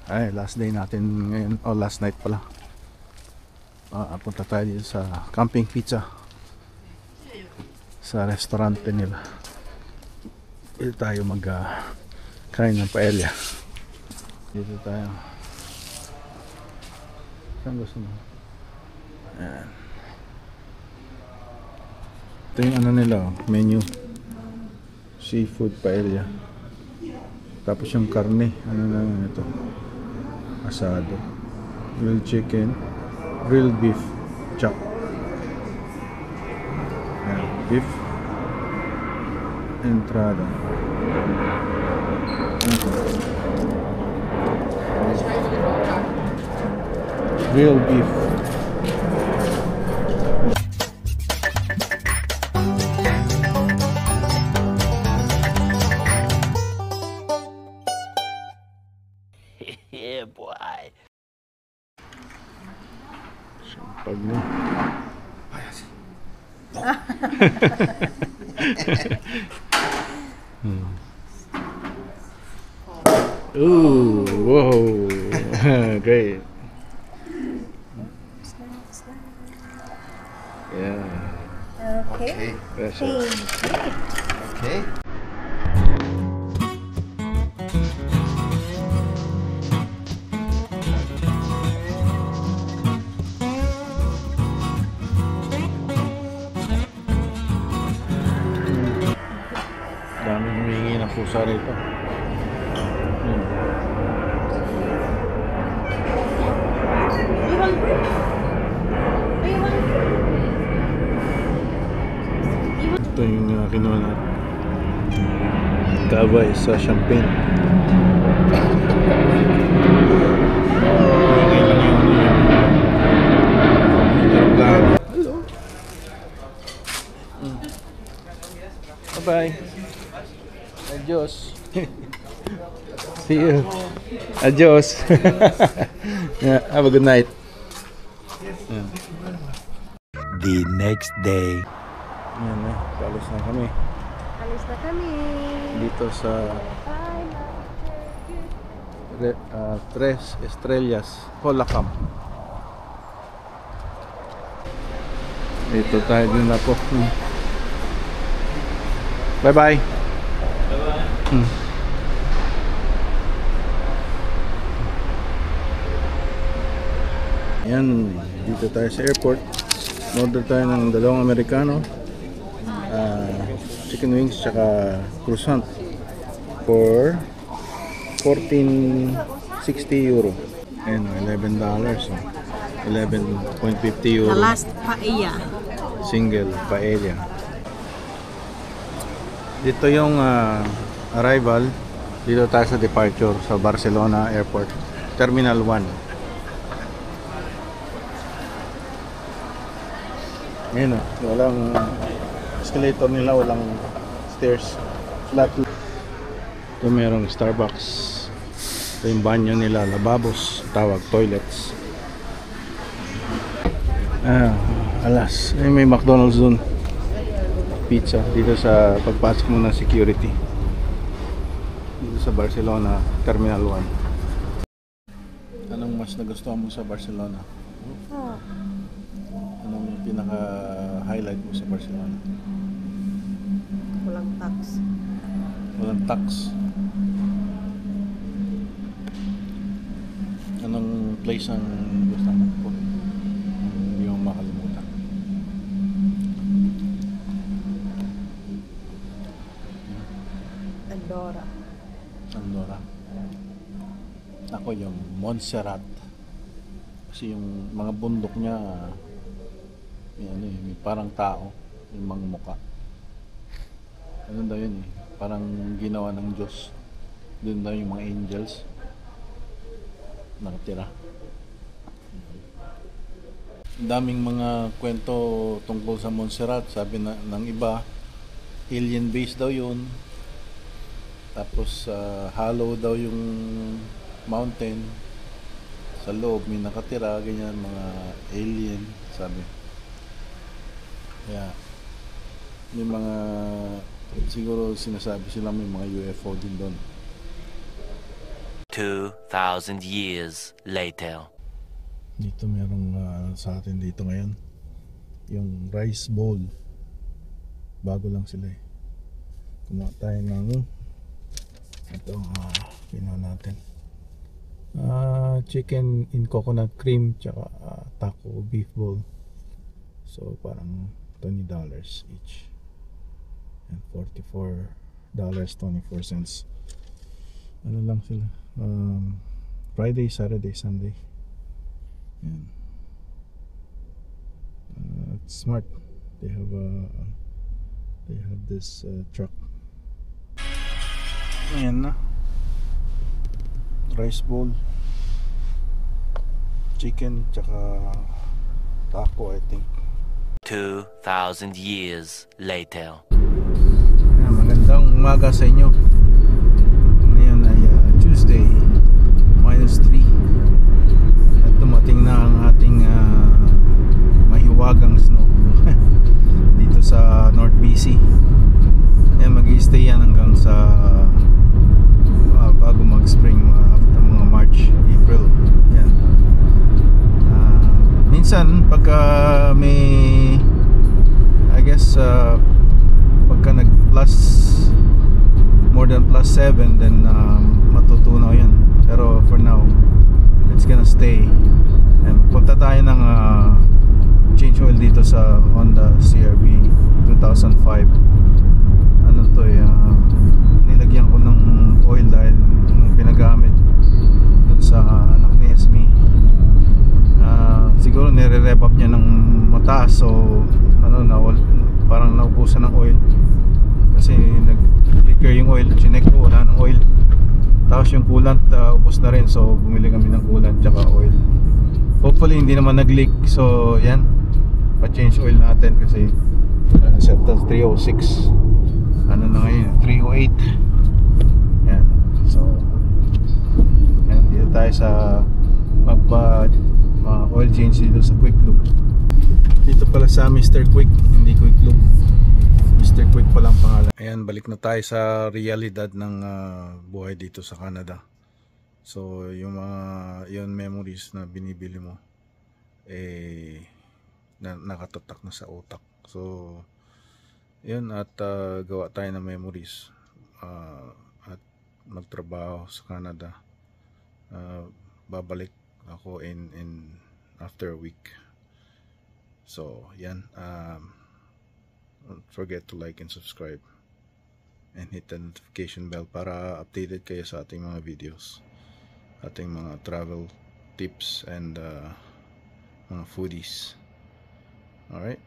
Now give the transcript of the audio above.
Ay, last day natin ngayon, o last night pala. Punta tayo dito sa Camping Pizza, sa restaurante nila. Dito tayo kain ng paella. Dito tayo. Saan gusto mo? Ayan. Ito yung ano nila, menu. Seafood paella. Tapos yung karne, ano na ito? Asado, grilled chicken, grilled beef, chop. Beef, entrada. Grilled beef. Yeah, boy. Pag mo. Ooh, whoa. Great. Yeah. Okay. Pressure. Okay. Dami humingi ng pusa rito. Ito yung kinuha natin. Kaway sa champagne. Hello. Bye-bye. Adios. See you. Adios. Yeah, have a good night. Yeah. The next day. Yan na, paalis na kami. Alis na kami. Dito sa Tres Estrellas, Holacam. Dito tayo din na po. Bye-bye. Bye-bye. Yan, dito tayo sa airport. Order tayo ng 2 Americano, chicken wings, tsaka croissant for 14.60 euro. Ayan, $11. So 11.50 euro. The last paella. Single paella. Dito yung arrival. Dito tayo sa departure sa Barcelona Airport, Terminal 1. Ayan o, walang escalator nila, walang stairs, flat. Ito merong Starbucks. Ito yung banyo nila, lababos, tawag, toilets. Alas, may McDonald's dun. Pizza, dito sa pagpasok mo ng security. Dito sa Barcelona, Terminal 1. Anong mas nagustuhan mo sa Barcelona? Anong pinaka-highlight mo sa Barcelona? Walang tax. Walang tax. Anong place ang gusto mo po? Hindi mo makalimutan. Andorra. Andorra. Ako yung Montserrat. Kasi yung mga bundok niya may parang tao, may mga muka. Ano daw yun eh, parang ginawa ng Diyos. Doon daw yung mga angels nakatira. Daming mga kwento tungkol sa Montserrat. Sabi ng iba, alien base daw yun. Tapos hollow daw yung mountain. Sa loob may nakatira, ganyan, mga alien, sabi. Kaya may mga siguro sinasabi sila may mga UFO din doon. 2,000 years later. Dito merong sa atin dito ngayon yung rice bowl. Bago lang sila eh. Kumuha tayo ng ito, kinuha natin chicken in coconut cream tsaka taco beef bowl. So parang $20 each and $44.24. Ano lang sila, Friday, Saturday, Sunday. Yan. It's smart. They have this truck. Ayan na. Rice bowl, chicken, tsaka taco, I think. 2,000 years later. Ayan, magandang umaga sa inyo. Ngayon ay Tuesday, -3. At dumating na ang ating mahiwagang snow dito sa North BC. Ayan, mag-i-stay yan hanggang sa bago mag-spring, after mga March, April. Yan. Minsan pagka may, I guess pagka nag plus more than +7, then matutunaw yan. Pero for now it's gonna stay. And punta tayo ng change oil dito sa Honda CR-V 2005. Ano to nilagyan ko ng oil dahil pinagamit dun sa anak ni Esme. Siguro nire-rev up niya ng mataas, so parang naubusan ng oil kasi nag-flicker yung oil. Chinek ko, wala ng oil. Tapos yung coolant ubos na rin, so bumili kami ng coolant tsaka oil. Hopefully hindi naman nag-leak. So yan, pa-change oil natin kasi set to 306. Ano na ngayon, 308. Yan. So yan, dito tayo sa oil change dito sa Quick Lube. Dito pala sa Mr. Quick, hindi Quick Lube. Mr. Quick palang pangalan. Ayan, balik na tayo sa realidad ng buhay dito sa Canada. So yung yung memories na binibili mo nakatatak na sa utak. So yun, at gawa tayo ng memories at magtrabaho sa Canada. Babalik ako in after a week. So yan, don't forget to like and subscribe and hit the notification bell para updated kayo sa ating mga videos, ating mga travel tips and mga foodies. Alright.